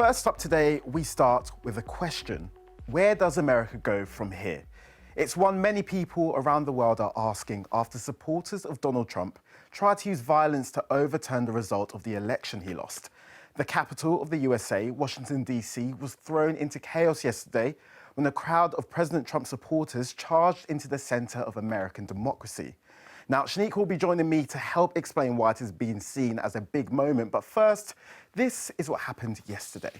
First up today, we start with a question. Where does America go from here? It's one many people around the world are asking after supporters of Donald Trump tried to use violence to overturn the result of the election he lost. The capital of the USA, Washington, D.C., was thrown into chaos yesterday when a crowd of President Trump supporters charged into the centre of American democracy. Now, Shanique will be joining me to help explain why it is being seen as a big moment. But first, this is what happened yesterday.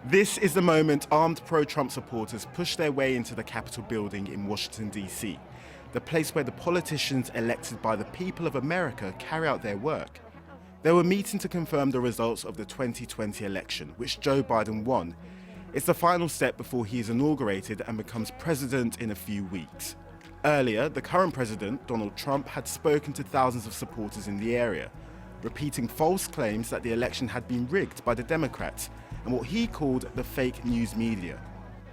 This is the moment armed pro-Trump supporters pushed their way into the Capitol building in Washington, D.C., the place where the politicians elected by the people of America carry out their work. They were meeting to confirm the results of the 2020 election, which Joe Biden won. It's the final step before he is inaugurated and becomes president in a few weeks. Earlier, the current president, Donald Trump, had spoken to thousands of supporters in the area, repeating false claims that the election had been rigged by the Democrats and what he called the fake news media.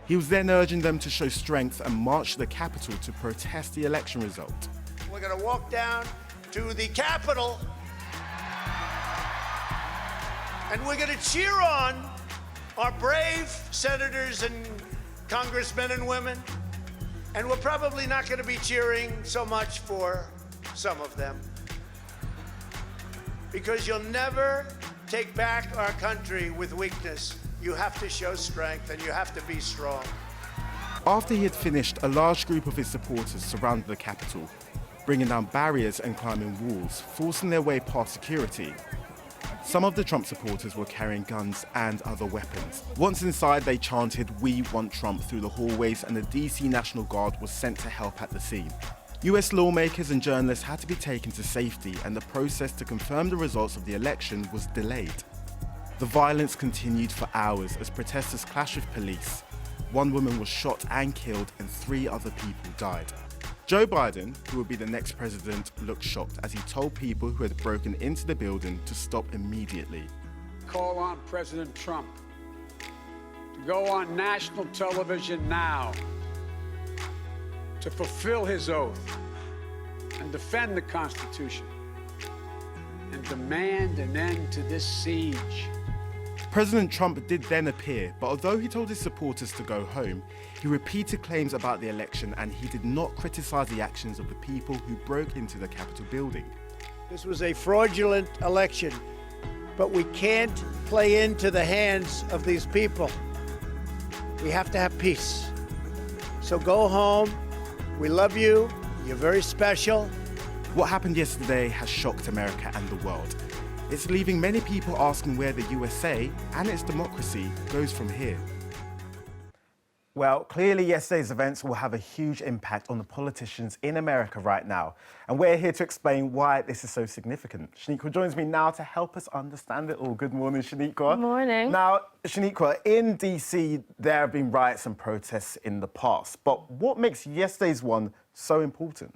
He was then urging them to show strength and march to the Capitol to protest the election result. We're going to walk down to the Capitol and we're going to cheer on our brave senators and congressmen and women. And we're probably not going to be cheering so much for some of them. Because you'll never take back our country with weakness. You have to show strength and you have to be strong. After he had finished, a large group of his supporters surrounded the Capitol, bringing down barriers and climbing walls, forcing their way past security. Some of the Trump supporters were carrying guns and other weapons. Once inside, they chanted, "We want Trump," through the hallways, and the DC National Guard was sent to help at the scene. US lawmakers and journalists had to be taken to safety, and the process to confirm the results of the election was delayed. The violence continued for hours as protesters clashed with police. One woman was shot and killed, and 3 other people died. Joe Biden, who would be the next president, looked shocked as he told people who had broken into the building to stop immediately. Call on President Trump to go on national television now to fulfill his oath and defend the Constitution and demand an end to this siege. President Trump did then appear, but although he told his supporters to go home, he repeated claims about the election and he did not criticize the actions of the people who broke into the Capitol building. This was a fraudulent election, but we can't play into the hands of these people. We have to have peace. So go home. We love you. You're very special. What happened yesterday has shocked America and the world. It's leaving many people asking where the USA and its democracy goes from here. Well, clearly yesterday's events will have a huge impact on the politicians in America right now. And we're here to explain why this is so significant. Shaniqua joins me now to help us understand it all. Good morning, Shaniqua. Good morning. Now, Shaniqua, in DC, there have been riots and protests in the past. But what makes yesterday's one so important?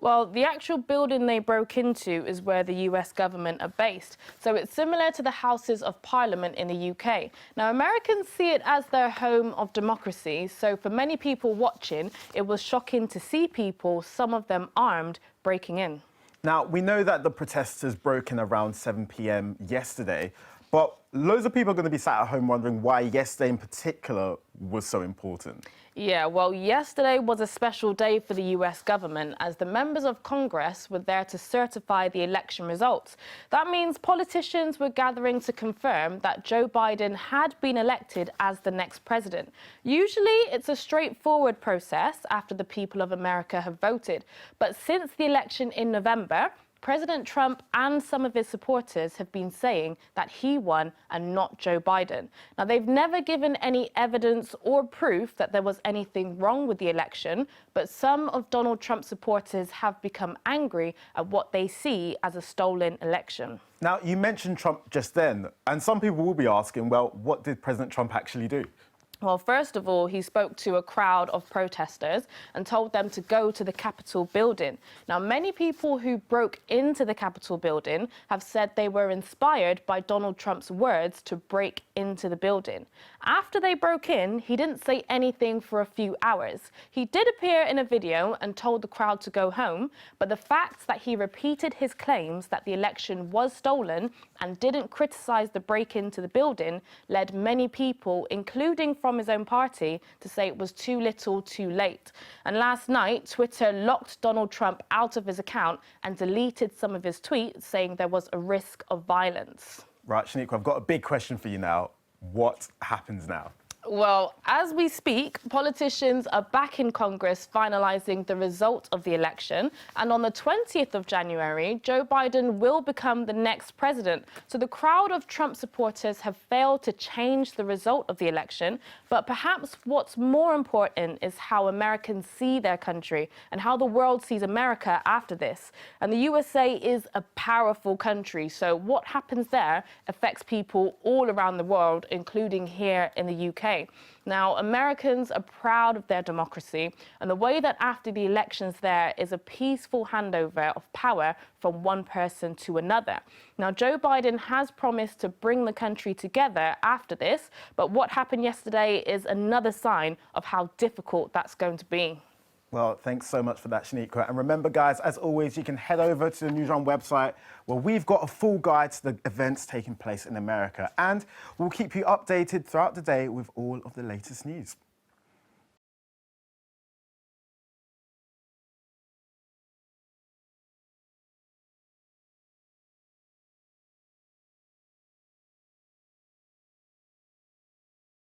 Well, the actual building they broke into is where the US government are based. So it's similar to the Houses of Parliament in the UK. Now, Americans see it as their home of democracy. So for many people watching, it was shocking to see people, some of them armed, breaking in. Now, we know that the protesters broke in around 7 p.m. yesterday, but loads of people are going to be sat at home wondering why yesterday in particular was so important. Yeah, well, yesterday was a special day for the US government as the members of Congress were there to certify the election results. That means politicians were gathering to confirm that Joe Biden had been elected as the next president. Usually, it's a straightforward process after the people of America have voted. But since the election in November, President Trump and some of his supporters have been saying that he won and not Joe Biden. Now, they've never given any evidence or proof that there was anything wrong with the election, but some of Donald Trump's supporters have become angry at what they see as a stolen election. Now, you mentioned Trump just then, and some people will be asking, well, what did President Trump actually do? Well, first of all, he spoke to a crowd of protesters and told them to go to the Capitol building. Now, many people who broke into the Capitol building have said they were inspired by Donald Trump's words to break into the building. After they broke in, he didn't say anything for a few hours. He did appear in a video and told the crowd to go home, but the fact that he repeated his claims that the election was stolen and didn't criticize the break into the building led many people, including from his own party, to say it was too little too late. And last night, Twitter locked Donald Trump out of his account and deleted some of his tweets, saying there was a risk of violence. Right, Shaniqua, I've got a big question for you now. What happens now? Well, as we speak, politicians are back in Congress finalising the result of the election. And on the 20th of January, Joe Biden will become the next president. So the crowd of Trump supporters have failed to change the result of the election. But perhaps what's more important is how Americans see their country and how the world sees America after this. And the USA is a powerful country. So what happens there affects people all around the world, including here in the UK. Now, Americans are proud of their democracy, and the way that after the elections there is a peaceful handover of power from one person to another. Now, Joe Biden has promised to bring the country together after this, but what happened yesterday is another sign of how difficult that's going to be. Well, thanks so much for that, Shaniqua. And remember, guys, as always, you can head over to the Newsround website where we've got a full guide to the events taking place in America. And we'll keep you updated throughout the day with all of the latest news.